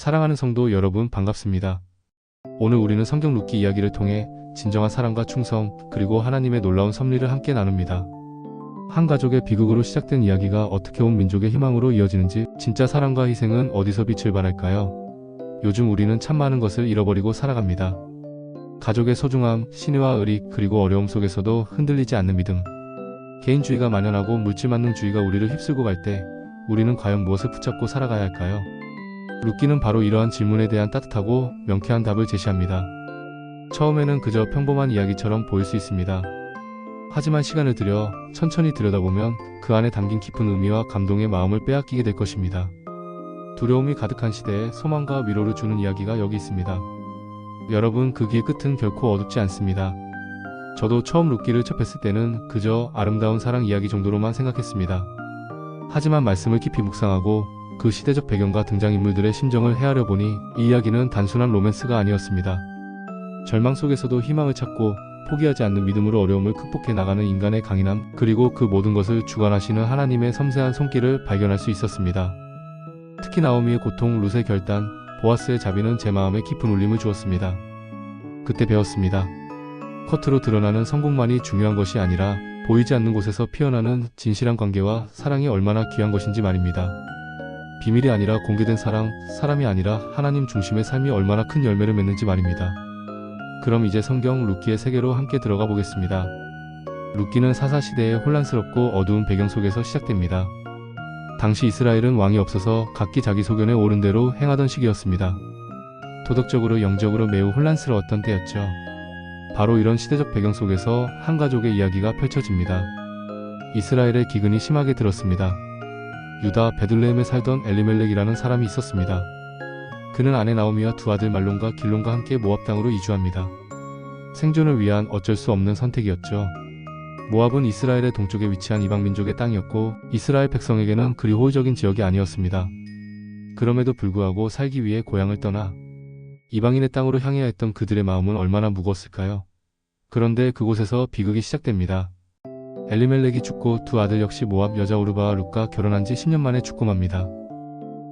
사랑하는 성도 여러분 반갑습니다. 오늘 우리는 성경 룻기 이야기를 통해 진정한 사랑과 충성 그리고 하나님의 놀라운 섭리를 함께 나눕니다. 한 가족의 비극으로 시작된 이야기가 어떻게 온 민족의 희망으로 이어지는지, 진짜 사랑과 희생은 어디서 빛을 발할까요? 요즘 우리는 참 많은 것을 잃어버리고 살아갑니다. 가족의 소중함, 신의와 의리, 그리고 어려움 속에서도 흔들리지 않는 믿음. 개인주의가 만연하고 물질만능주의가 우리를 휩쓸고 갈 때 우리는 과연 무엇을 붙잡고 살아가야 할까요? 룻기는 바로 이러한 질문에 대한 따뜻하고 명쾌한 답을 제시합니다. 처음에는 그저 평범한 이야기처럼 보일 수 있습니다. 하지만 시간을 들여 천천히 들여다보면 그 안에 담긴 깊은 의미와 감동의 마음을 빼앗기게 될 것입니다. 두려움이 가득한 시대에 소망과 위로를 주는 이야기가 여기 있습니다. 여러분, 그 길의 끝은 결코 어둡지 않습니다. 저도 처음 룻기를 접했을 때는 그저 아름다운 사랑 이야기 정도로만 생각했습니다. 하지만 말씀을 깊이 묵상하고 그 시대적 배경과 등장인물들의 심정을 헤아려 보니 이 이야기는 단순한 로맨스가 아니었습니다. 절망 속에서도 희망을 찾고 포기하지 않는 믿음으로 어려움을 극복해 나가는 인간의 강인함, 그리고 그 모든 것을 주관하시는 하나님의 섬세한 손길을 발견할 수 있었습니다. 특히 나오미의 고통, 룻의 결단, 보아스의 자비는 제 마음에 깊은 울림을 주었습니다. 그때 배웠습니다. 겉으로 드러나는 성공만이 중요한 것이 아니라 보이지 않는 곳에서 피어나는 진실한 관계와 사랑이 얼마나 귀한 것인지 말입니다. 비밀이 아니라 공개된 사랑, 사람이 아니라 하나님 중심의 삶이 얼마나 큰 열매를 맺는지 말입니다. 그럼 이제 성경 룻기의 세계로 함께 들어가 보겠습니다. 룻기는 사사시대의 혼란스럽고 어두운 배경 속에서 시작됩니다. 당시 이스라엘은 왕이 없어서 각기 자기 소견에 옳은 대로 행하던 시기였습니다. 도덕적으로 영적으로 매우 혼란스러웠던 때였죠. 바로 이런 시대적 배경 속에서 한 가족의 이야기가 펼쳐집니다. 이스라엘의 기근이 심하게 들었습니다. 유다 베들레헴에 살던 엘리멜렉이라는 사람이 있었습니다. 그는 아내 나오미와 두 아들 말론과 길론과 함께 모압 땅으로 이주합니다. 생존을 위한 어쩔 수 없는 선택이었죠. 모압은 이스라엘의 동쪽에 위치한 이방 민족의 땅이었고 이스라엘 백성에게는 그리 호의적인 지역이 아니었습니다. 그럼에도 불구하고 살기 위해 고향을 떠나 이방인의 땅으로 향해야 했던 그들의 마음은 얼마나 무거웠을까요? 그런데 그곳에서 비극이 시작됩니다. 엘리멜렉이 죽고 두 아들 역시 모압 여자 오르바와 룻과 결혼한 지 10년 만에 죽고 맙니다.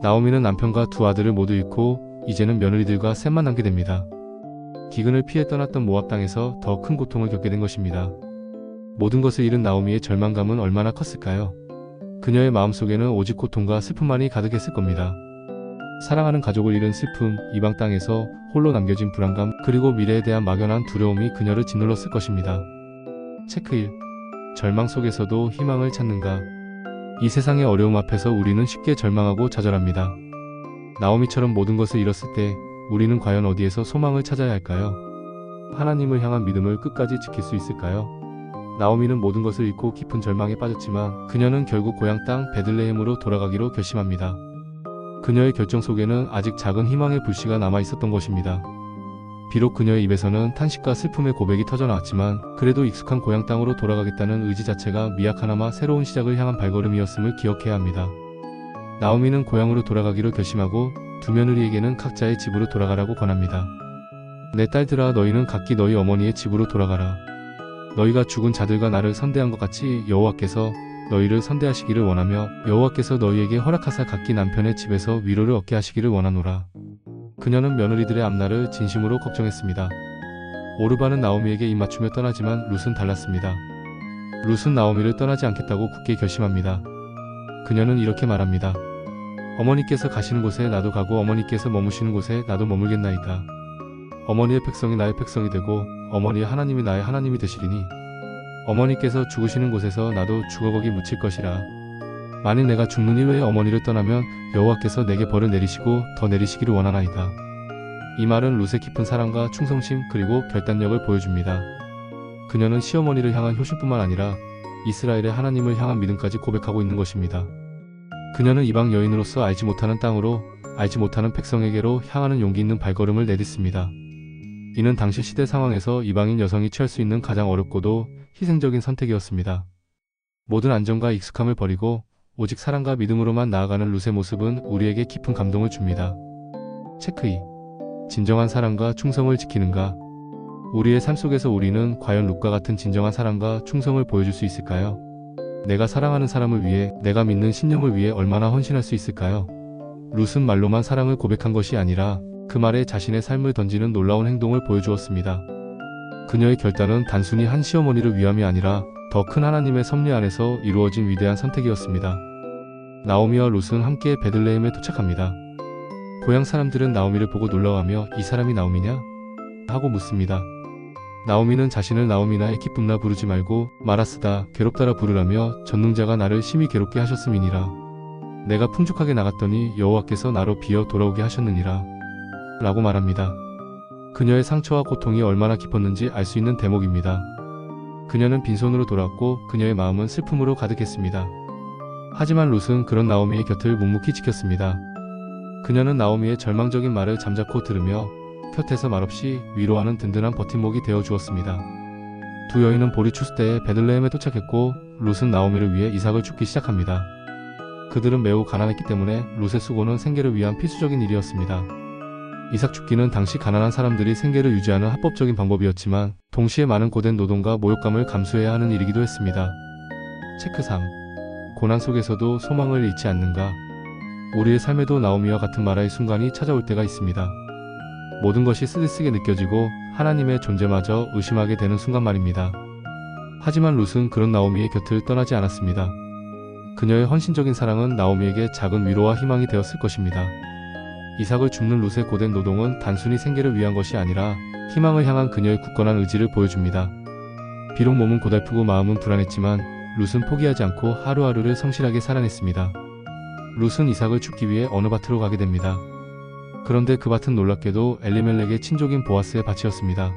나오미는 남편과 두 아들을 모두 잃고 이제는 며느리들과 셋만 남게 됩니다. 기근을 피해 떠났던 모압 땅에서 더 큰 고통을 겪게 된 것입니다. 모든 것을 잃은 나오미의 절망감은 얼마나 컸을까요? 그녀의 마음속에는 오직 고통과 슬픔만이 가득했을 겁니다. 사랑하는 가족을 잃은 슬픔, 이방 땅에서 홀로 남겨진 불안감, 그리고 미래에 대한 막연한 두려움이 그녀를 짓눌렀을 것입니다. 체크 1. 절망 속에서도 희망을 찾는가? 이 세상의 어려움 앞에서 우리는 쉽게 절망하고 좌절합니다. 나오미처럼 모든 것을 잃었을 때 우리는 과연 어디에서 소망을 찾아야 할까요? 하나님을 향한 믿음을 끝까지 지킬 수 있을까요? 나오미는 모든 것을 잃고 깊은 절망에 빠졌지만 그녀는 결국 고향 땅 베들레헴으로 돌아가기로 결심합니다. 그녀의 결정 속에는 아직 작은 희망의 불씨가 남아 있었던 것입니다. 비록 그녀의 입에서는 탄식과 슬픔의 고백이 터져나왔지만 그래도 익숙한 고향 땅으로 돌아가겠다는 의지 자체가 미약하나마 새로운 시작을 향한 발걸음이었음을 기억해야 합니다. 나오미는 고향으로 돌아가기로 결심하고 두 며느리에게는 각자의 집으로 돌아가라고 권합니다. 내 딸들아, 너희는 각기 너희 어머니의 집으로 돌아가라. 너희가 죽은 자들과 나를 선대한 것 같이 여호와께서 너희를 선대하시기를 원하며 여호와께서 너희에게 허락하사 각기 남편의 집에서 위로를 얻게 하시기를 원하노라. 그녀는 며느리들의 앞날을 진심으로 걱정했습니다. 오르바는 나오미에게 입맞추며 떠나지만 룻은 달랐습니다. 룻은 나오미를 떠나지 않겠다고 굳게 결심합니다. 그녀는 이렇게 말합니다. 어머니께서 가시는 곳에 나도 가고 어머니께서 머무시는 곳에 나도 머물겠나이다. 어머니의 백성이 나의 백성이 되고 어머니의 하나님이 나의 하나님이 되시리니 어머니께서 죽으시는 곳에서 나도 죽어 거기 묻힐 것이라. 만일 내가 죽는 이후에 어머니를 떠나면 여호와께서 내게 벌을 내리시고 더 내리시기를 원하나이다. 이 말은 룻의 깊은 사랑과 충성심 그리고 결단력을 보여줍니다. 그녀는 시어머니를 향한 효심뿐만 아니라 이스라엘의 하나님을 향한 믿음까지 고백하고 있는 것입니다. 그녀는 이방 여인으로서 알지 못하는 땅으로, 알지 못하는 백성에게로 향하는 용기 있는 발걸음을 내딛습니다. 이는 당시 시대 상황에서 이방인 여성이 취할 수 있는 가장 어렵고도 희생적인 선택이었습니다. 모든 안정과 익숙함을 버리고 오직 사랑과 믿음으로만 나아가는 룻의 모습은 우리에게 깊은 감동을 줍니다. 체크 2. 진정한 사랑과 충성을 지키는가? 우리의 삶 속에서 우리는 과연 룻과 같은 진정한 사랑과 충성을 보여줄 수 있을까요? 내가 사랑하는 사람을 위해, 내가 믿는 신념을 위해 얼마나 헌신할 수 있을까요? 룻은 말로만 사랑을 고백한 것이 아니라 그 말에 자신의 삶을 던지는 놀라운 행동을 보여주었습니다. 그녀의 결단은 단순히 한 시어머니를 위함이 아니라 더 큰 하나님의 섭리 안에서 이루어진 위대한 선택이었습니다. 나오미와 룻은 함께 베들레헴에 도착합니다. 고향 사람들은 나오미를 보고 놀라워하며 이 사람이 나오미냐? 하고 묻습니다. 나오미는 자신을 나오미나 기쁨나 부르지 말고 마라스다 괴롭다라 부르라며 전능자가 나를 심히 괴롭게 하셨음이니라. 내가 풍족하게 나갔더니 여호와께서 나로 비어 돌아오게 하셨느니라. 라고 말합니다. 그녀의 상처와 고통이 얼마나 깊었는지 알 수 있는 대목입니다. 그녀는 빈손으로 돌아왔고 그녀의 마음은 슬픔으로 가득했습니다. 하지만 룻은 그런 나오미의 곁을 묵묵히 지켰습니다. 그녀는 나오미의 절망적인 말을 잠자코 들으며 곁에서 말없이 위로하는 든든한 버팀목이 되어 주었습니다. 두 여인은 보리 추수 때에 베들레헴에 도착했고 룻은 나오미를 위해 이삭을 줍기 시작합니다. 그들은 매우 가난했기 때문에 룻의 수고는 생계를 위한 필수적인 일이었습니다. 이삭 줍기는 당시 가난한 사람들이 생계를 유지하는 합법적인 방법이었지만 동시에 많은 고된 노동과 모욕감을 감수해야 하는 일이기도 했습니다. 체크 3. 고난 속에서도 소망을 잃지 않는가? 우리의 삶에도 나오미와 같은 말의 순간이 찾아올 때가 있습니다. 모든 것이 쓰디쓰게 느껴지고 하나님의 존재마저 의심하게 되는 순간 말입니다. 하지만 룻은 그런 나오미의 곁을 떠나지 않았습니다. 그녀의 헌신적인 사랑은 나오미에게 작은 위로와 희망이 되었을 것입니다. 이삭을 줍는 룻의 고된 노동은 단순히 생계를 위한 것이 아니라 희망을 향한 그녀의 굳건한 의지를 보여줍니다. 비록 몸은 고달프고 마음은 불안했지만 룻은 포기하지 않고 하루하루를 성실하게 살아냈습니다. 룻은 이삭을 줍기 위해 어느 밭으로 가게 됩니다. 그런데 그 밭은 놀랍게도 엘리멜렉의 친족인 보아스의 밭이었습니다.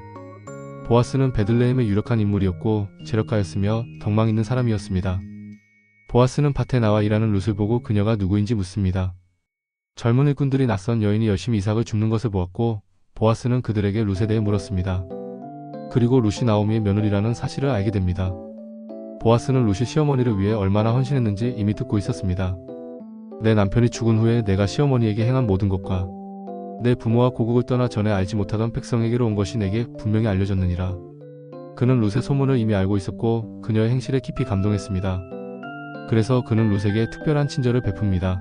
보아스는 베들레헴의 유력한 인물이었고 재력가였으며 덕망 있는 사람이었습니다. 보아스는 밭에 나와 일하는 룻을 보고 그녀가 누구인지 묻습니다. 젊은 일꾼들이 낯선 여인이 열심히 이삭을 줍는 것을 보았고 보아스는 그들에게 룻에 대해 물었습니다. 그리고 룻이 나오미의 며느리라는 사실을 알게 됩니다. 보아스는 룻이 시어머니를 위해 얼마나 헌신했는지 이미 듣고 있었습니다. 내 남편이 죽은 후에 내가 시어머니에게 행한 모든 것과 내 부모와 고국을 떠나 전에 알지 못하던 백성에게로 온 것이 내게 분명히 알려졌느니라. 그는 룻의 소문을 이미 알고 있었고 그녀의 행실에 깊이 감동했습니다. 그래서 그는 룻에게 특별한 친절을 베풉니다.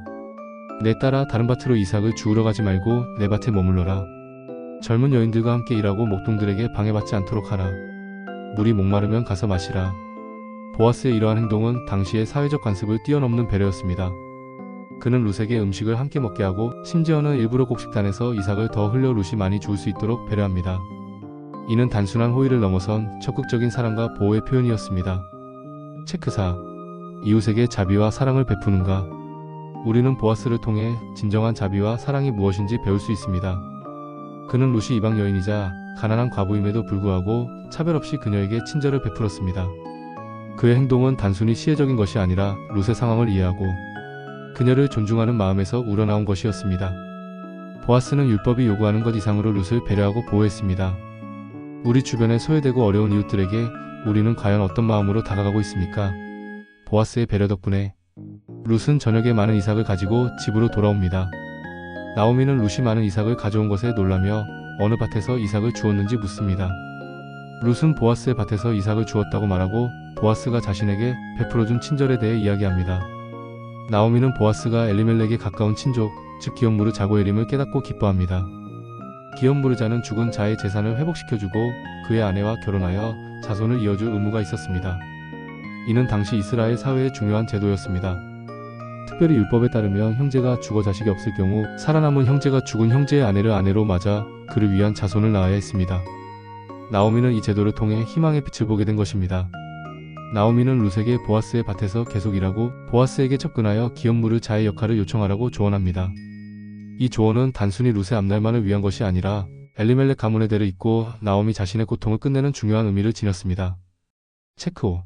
내 딸아 다른 밭으로 이삭을 주우러 가지 말고 내 밭에 머물러라. 젊은 여인들과 함께 일하고 목동들에게 방해받지 않도록 하라. 물이 목마르면 가서 마시라. 보아스의 이러한 행동은 당시의 사회적 관습을 뛰어넘는 배려였습니다. 그는 룻에게 음식을 함께 먹게 하고 심지어는 일부러 곡식단에서 이삭을 더 흘려 룻이 많이 주울 수 있도록 배려합니다. 이는 단순한 호의를 넘어선 적극적인 사랑과 보호의 표현이었습니다. 체크 4. 이웃에게 자비와 사랑을 베푸는가? 우리는 보아스를 통해 진정한 자비와 사랑이 무엇인지 배울 수 있습니다. 그는 룻이 이방 여인이자 가난한 과부임에도 불구하고 차별 없이 그녀에게 친절을 베풀었습니다. 그의 행동은 단순히 시혜적인 것이 아니라 룻의 상황을 이해하고 그녀를 존중하는 마음에서 우러나온 것이었습니다. 보아스는 율법이 요구하는 것 이상으로 룻을 배려하고 보호했습니다. 우리 주변에 소외되고 어려운 이웃들에게 우리는 과연 어떤 마음으로 다가가고 있습니까? 보아스의 배려 덕분에 룻은 저녁에 많은 이삭을 가지고 집으로 돌아옵니다. 나오미는 룻이 많은 이삭을 가져온 것에 놀라며 어느 밭에서 이삭을 주었는지 묻습니다. 룻은 보아스의 밭에서 이삭을 주었다고 말하고 보아스가 자신에게 베풀어준 친절에 대해 이야기합니다. 나오미는 보아스가 엘리멜렉에 가까운 친족, 즉 기욤무르 자고의 이름을 깨닫고 기뻐합니다. 기욤무르자는 죽은 자의 재산을 회복시켜주고 그의 아내와 결혼하여 자손을 이어줄 의무가 있었습니다. 이는 당시 이스라엘 사회의 중요한 제도였습니다. 특별히 율법에 따르면 형제가 죽어 자식이 없을 경우 살아남은 형제가 죽은 형제의 아내를 아내로 맞아 그를 위한 자손을 낳아야 했습니다. 나오미는 이 제도를 통해 희망의 빛을 보게 된 것입니다. 나오미는 룻에게 보아스의 밭에서 계속 일하고 보아스에게 접근하여 기욤무르 자의 역할을 요청하라고 조언합니다. 이 조언은 단순히 룻의 앞날만을 위한 것이 아니라 엘리멜렉 가문의 대를 잇고 나오미 자신의 고통을 끝내는 중요한 의미를 지녔습니다. 체크 5.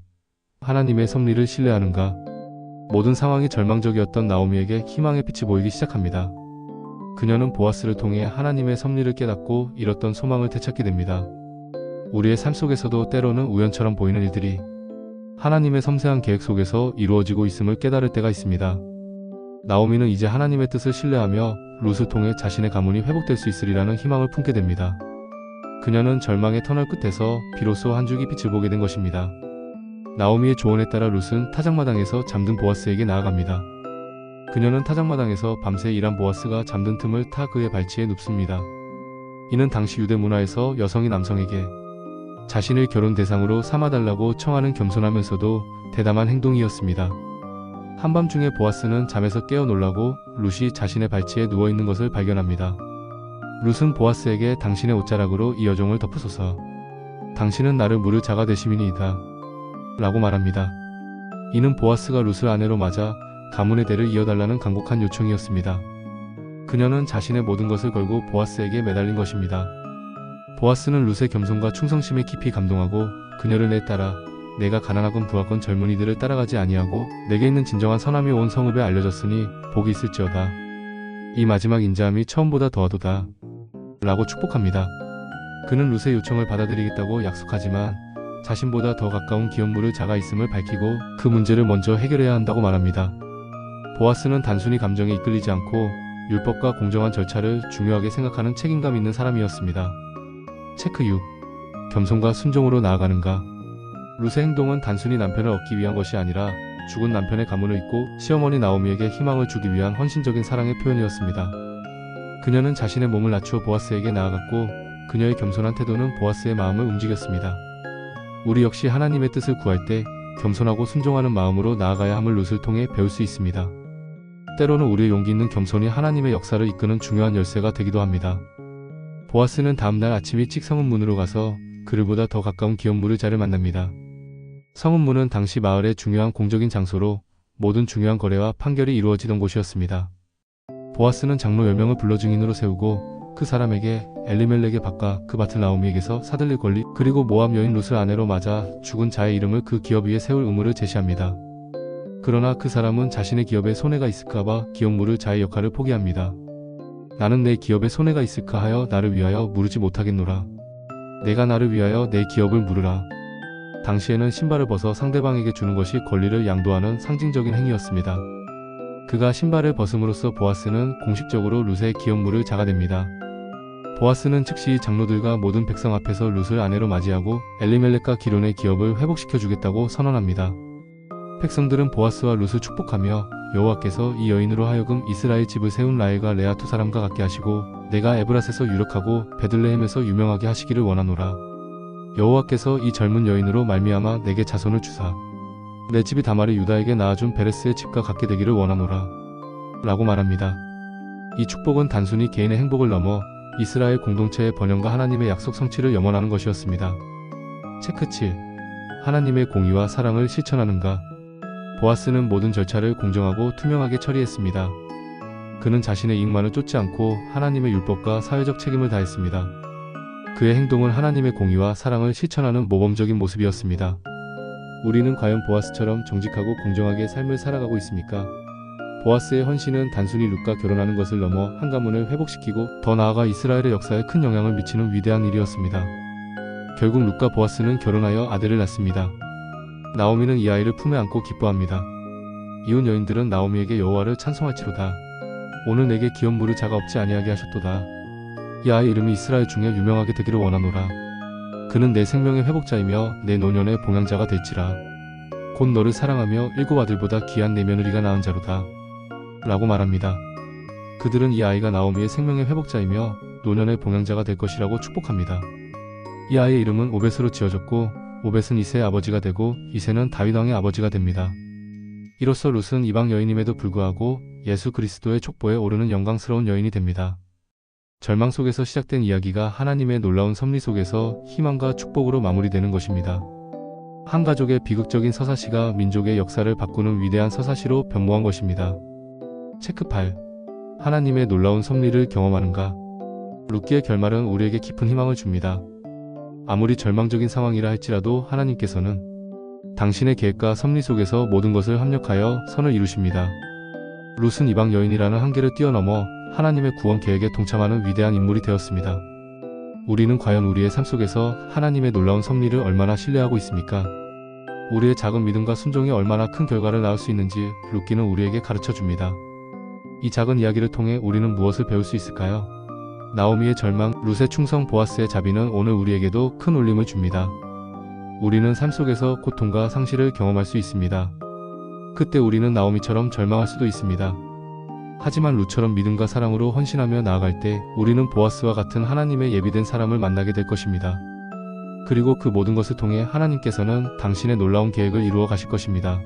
하나님의 섭리를 신뢰하는가? 모든 상황이 절망적이었던 나오미에게 희망의 빛이 보이기 시작합니다. 그녀는 보아스를 통해 하나님의 섭리를 깨닫고 잃었던 소망을 되찾게 됩니다. 우리의 삶 속에서도 때로는 우연처럼 보이는 일들이 하나님의 섬세한 계획 속에서 이루어지고 있음을 깨달을 때가 있습니다. 나오미는 이제 하나님의 뜻을 신뢰하며 룻을 통해 자신의 가문이 회복될 수 있으리라는 희망을 품게 됩니다. 그녀는 절망의 터널 끝에서 비로소 한 줄기 빛을 보게 된 것입니다. 나오미의 조언에 따라 룻은 타작마당에서 잠든 보아스에게 나아갑니다. 그녀는 타작마당에서 밤새 일한 보아스가 잠든 틈을 타 그의 발치에 눕습니다. 이는 당시 유대 문화에서 여성이 남성에게 자신을 결혼 대상으로 삼아달라고 청하는 겸손하면서도 대담한 행동이었습니다. 한밤중에 보아스는 잠에서 깨어 놀라고 룻이 자신의 발치에 누워있는 것을 발견합니다. 룻은 보아스에게 당신의 옷자락으로 이 여종을 덮으소서. 당신은 나를 물을 자가 되심이니이다. 라고 말합니다. 이는 보아스가 룻을 아내로 맞아 가문의 대를 이어달라는 간곡한 요청이었습니다. 그녀는 자신의 모든 것을 걸고 보아스에게 매달린 것입니다. 보아스는 룻의 겸손과 충성심에 깊이 감동하고 그녀를 내 따라 내가 가난하건 부하건 젊은이들을 따라가지 아니하고 내게 있는 진정한 선함이 온 성읍에 알려졌으니 복이 있을지어다. 이 마지막 인자함이 처음보다 더하도다. 라고 축복합니다. 그는 룻의 요청을 받아들이겠다고 약속하지만 자신보다 더 가까운 기업물을 자가 있음을 밝히고 그 문제를 먼저 해결해야 한다고 말합니다. 보아스는 단순히 감정에 이끌리지 않고 율법과 공정한 절차를 중요하게 생각하는 책임감 있는 사람이었습니다. 체크 6. 겸손과 순종으로 나아가는가? 룻의 행동은 단순히 남편을 얻기 위한 것이 아니라 죽은 남편의 가문을 잇고 시어머니 나오미에게 희망을 주기 위한 헌신적인 사랑의 표현이었습니다. 그녀는 자신의 몸을 낮추어 보아스에게 나아갔고 그녀의 겸손한 태도는 보아스의 마음을 움직였습니다. 우리 역시 하나님의 뜻을 구할 때 겸손하고 순종하는 마음으로 나아가야 함을 룻을 통해 배울 수 있습니다. 때로는 우리의 용기 있는 겸손이 하나님의 역사를 이끄는 중요한 열쇠가 되기도 합니다. 보아스는 다음날 아침 일찍 성읍 문으로 가서 그들보다 더 가까운 기업물을 자를 만납니다. 성읍 문은 당시 마을의 중요한 공적인 장소로 모든 중요한 거래와 판결이 이루어지던 곳이었습니다. 보아스는 장로 10명을 불러 증인으로 세우고 그 사람에게 엘리멜렉의 밭과 그 밭을 나오미에게서 사들릴 권리 그리고 모압 여인 룻을 아내로 맞아 죽은 자의 이름을 그 기업 위에 세울 의무를 제시합니다. 그러나 그 사람은 자신의 기업에 손해가 있을까봐 기업물을 자의 역할을 포기합니다. 나는 내 기업에 손해가 있을까 하여 나를 위하여 물으지 못하겠노라. 내가 나를 위하여 내 기업을 물으라. 당시에는 신발을 벗어 상대방에게 주는 것이 권리를 양도하는 상징적인 행위였습니다. 그가 신발을 벗음으로써 보아스는 공식적으로 룻의 기업물을 자가 됩니다. 보아스는 즉시 장로들과 모든 백성 앞에서 룻을 아내로 맞이하고 엘리멜렉과 기론의 기업을 회복시켜 주겠다고 선언합니다. 백성들은 보아스와 룻을 축복하며 여호와께서 이 여인으로 하여금 이스라엘 집을 세운 라헬과 레아 두 사람과 같게 하시고 내가 에브랏에서 유력하고 베들레헴에서 유명하게 하시기를 원하노라. 여호와께서 이 젊은 여인으로 말미암아 내게 자손을 주사 내 집이 다말을 유다에게 낳아준 베레스의 집과 같게 되기를 원하노라. 라고 말합니다. 이 축복은 단순히 개인의 행복을 넘어 이스라엘 공동체의 번영과 하나님의 약속 성취를 염원하는 것이었습니다. 체크 7. 하나님의 공의와 사랑을 실천하는가? 보아스는 모든 절차를 공정하고 투명하게 처리했습니다. 그는 자신의 이익만을 쫓지 않고 하나님의 율법과 사회적 책임을 다했습니다. 그의 행동은 하나님의 공의와 사랑을 실천하는 모범적인 모습이었습니다. 우리는 과연 보아스처럼 정직하고 공정하게 삶을 살아가고 있습니까? 보아스의 헌신은 단순히 룻과 결혼하는 것을 넘어 한 가문을 회복시키고 더 나아가 이스라엘의 역사에 큰 영향을 미치는 위대한 일이었습니다. 결국 룻과 보아스는 결혼하여 아들을 낳습니다. 나오미는 이 아이를 품에 안고 기뻐합니다. 이웃 여인들은 나오미에게 여호와를 찬송할지로다. 오늘 내게 기업물을 자가 없지 아니하게 하셨도다. 이 아이의 이름이 이스라엘 중에 유명하게 되기를 원하노라. 그는 내 생명의 회복자이며 내 노년의 봉양자가 될지라. 곧 너를 사랑하며 일곱 아들보다 귀한 내 며느리가 낳은 자로다. 라고 말합니다. 그들은 이 아이가 나오미의 생명의 회복자이며 노년의 봉양자가 될 것이라고 축복합니다. 이 아이의 이름은 오벳으로 지어졌고 오벳은 이새의 아버지가 되고 이새는 다윗 왕의 아버지가 됩니다. 이로써 룻은 이방 여인임에도 불구하고 예수 그리스도의 촉보에 오르는 영광스러운 여인이 됩니다. 절망 속에서 시작된 이야기가 하나님의 놀라운 섭리 속에서 희망과 축복으로 마무리되는 것입니다. 한 가족의 비극적인 서사시가 민족의 역사를 바꾸는 위대한 서사시로 변모한 것입니다. 체크 8. 하나님의 놀라운 섭리를 경험하는가? 룻기의 결말은 우리에게 깊은 희망을 줍니다. 아무리 절망적인 상황이라 할지라도 하나님께서는 당신의 계획과 섭리 속에서 모든 것을 합력하여 선을 이루십니다. 룻은 이방 여인이라는 한계를 뛰어넘어 하나님의 구원 계획에 동참하는 위대한 인물이 되었습니다. 우리는 과연 우리의 삶 속에서 하나님의 놀라운 섭리를 얼마나 신뢰하고 있습니까? 우리의 작은 믿음과 순종이 얼마나 큰 결과를 낳을 수 있는지 룻기는 우리에게 가르쳐줍니다. 이 작은 이야기를 통해 우리는 무엇을 배울 수 있을까요? 나오미의 절망, 룻의 충성, 보아스의 자비는 오늘 우리에게도 큰 울림을 줍니다. 우리는 삶 속에서 고통과 상실을 경험할 수 있습니다. 그때 우리는 나오미처럼 절망할 수도 있습니다. 하지만 룻처럼 믿음과 사랑으로 헌신하며 나아갈 때 우리는 보아스와 같은 하나님의 예비된 사람을 만나게 될 것입니다. 그리고 그 모든 것을 통해 하나님께서는 당신의 놀라운 계획을 이루어 가실 것입니다.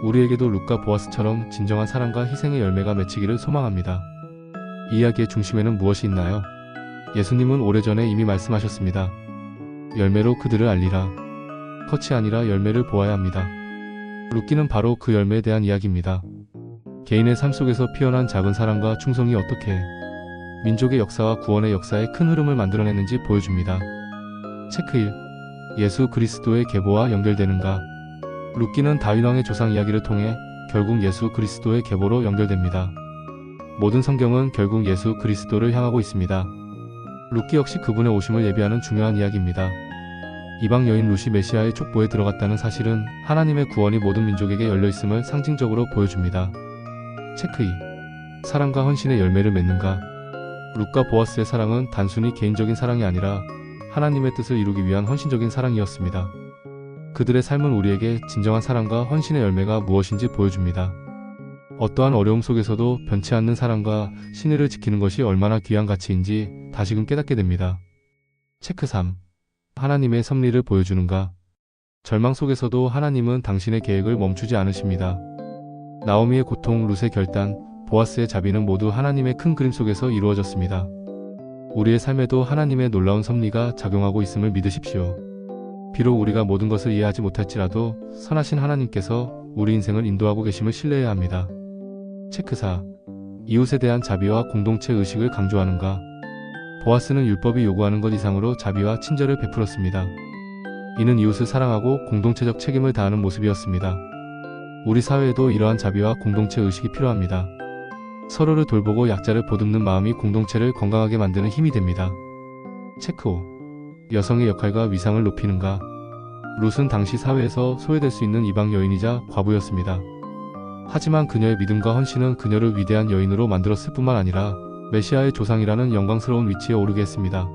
우리에게도 룻과 보아스처럼 진정한 사랑과 희생의 열매가 맺히기를 소망합니다. 이 이야기의 중심에는 무엇이 있나요? 예수님은 오래전에 이미 말씀하셨습니다. 열매로 그들을 알리라. 겉이 아니라 열매를 보아야 합니다. 룻기는 바로 그 열매에 대한 이야기입니다. 개인의 삶 속에서 피어난 작은 사랑과 충성이 어떻게 민족의 역사와 구원의 역사에 큰 흐름을 만들어내는지 보여줍니다. 체크 1. 예수 그리스도의 계보와 연결되는가? 룻기는 다윗왕의 조상 이야기를 통해 결국 예수 그리스도의 계보로 연결됩니다. 모든 성경은 결국 예수 그리스도를 향하고 있습니다. 룻기 역시 그분의 오심을 예비하는 중요한 이야기입니다. 이방 여인 룻이 메시아의 족보에 들어갔다는 사실은 하나님의 구원이 모든 민족에게 열려있음을 상징적으로 보여줍니다. 체크 2. 사랑과 헌신의 열매를 맺는가? 룻과 보아스의 사랑은 단순히 개인적인 사랑이 아니라 하나님의 뜻을 이루기 위한 헌신적인 사랑이었습니다. 그들의 삶은 우리에게 진정한 사랑과 헌신의 열매가 무엇인지 보여줍니다. 어떠한 어려움 속에서도 변치 않는 사랑과 신의를 지키는 것이 얼마나 귀한 가치인지 다시금 깨닫게 됩니다. 체크 3. 하나님의 섭리를 보여주는가? 절망 속에서도 하나님은 당신의 계획을 멈추지 않으십니다. 나오미의 고통, 룻의 결단, 보아스의 자비는 모두 하나님의 큰 그림 속에서 이루어졌습니다. 우리의 삶에도 하나님의 놀라운 섭리가 작용하고 있음을 믿으십시오. 비록 우리가 모든 것을 이해하지 못할지라도 선하신 하나님께서 우리 인생을 인도하고 계심을 신뢰해야 합니다. 체크 4. 이웃에 대한 자비와 공동체 의식을 강조하는가? 보아스는 율법이 요구하는 것 이상으로 자비와 친절을 베풀었습니다. 이는 이웃을 사랑하고 공동체적 책임을 다하는 모습이었습니다. 우리 사회에도 이러한 자비와 공동체 의식이 필요합니다. 서로를 돌보고 약자를 보듬는 마음이 공동체를 건강하게 만드는 힘이 됩니다. 체크 5. 여성의 역할과 위상을 높이는가? 룻은 당시 사회에서 소외될 수 있는 이방 여인이자 과부였습니다. 하지만 그녀의 믿음과 헌신은 그녀를 위대한 여인으로 만들었을 뿐만 아니라 메시아의 조상이라는 영광스러운 위치에 오르게 했습니다.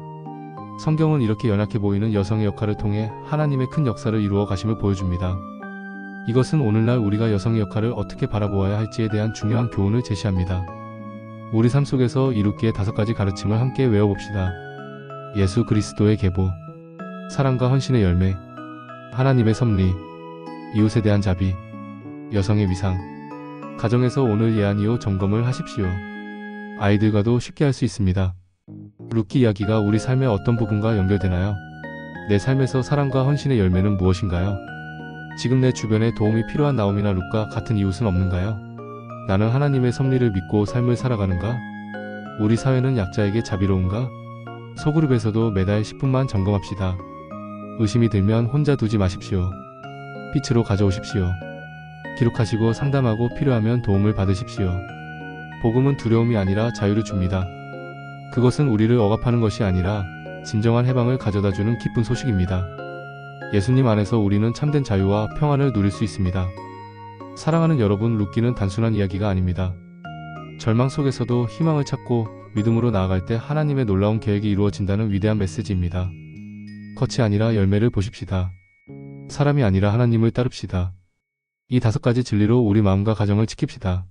성경은 이렇게 연약해 보이는 여성의 역할을 통해 하나님의 큰 역사를 이루어 가심을 보여줍니다. 이것은 오늘날 우리가 여성의 역할을 어떻게 바라보아야 할지에 대한 중요한 교훈을 제시합니다. 우리 삶 속에서 이룻기의 5가지 가르침을 함께 외워봅시다. 예수 그리스도의 계보, 사랑과 헌신의 열매, 하나님의 섭리, 이웃에 대한 자비, 여성의 위상. 가정에서 오늘 예안 이후 점검을 하십시오. 아이들과도 쉽게 할 수 있습니다. 룻기 이야기가 우리 삶의 어떤 부분과 연결되나요? 내 삶에서 사랑과 헌신의 열매는 무엇인가요? 지금 내 주변에 도움이 필요한 나오미나 룻과 같은 이웃은 없는가요? 나는 하나님의 섭리를 믿고 삶을 살아가는가? 우리 사회는 약자에게 자비로운가? 소그룹에서도 매달 10분만 점검합시다. 의심이 들면 혼자 두지 마십시오. 빛으로 가져오십시오. 기록하시고 상담하고 필요하면 도움을 받으십시오. 복음은 두려움이 아니라 자유를 줍니다. 그것은 우리를 억압하는 것이 아니라 진정한 해방을 가져다주는 기쁜 소식입니다. 예수님 안에서 우리는 참된 자유와 평안을 누릴 수 있습니다. 사랑하는 여러분, 룻기는 단순한 이야기가 아닙니다. 절망 속에서도 희망을 찾고 믿음으로 나아갈 때 하나님의 놀라운 계획이 이루어진다는 위대한 메시지입니다. 겉이 아니라 열매를 보십시다. 사람이 아니라 하나님을 따릅시다. 이 5가지 진리로 우리 마음과 가정을 지킵시다.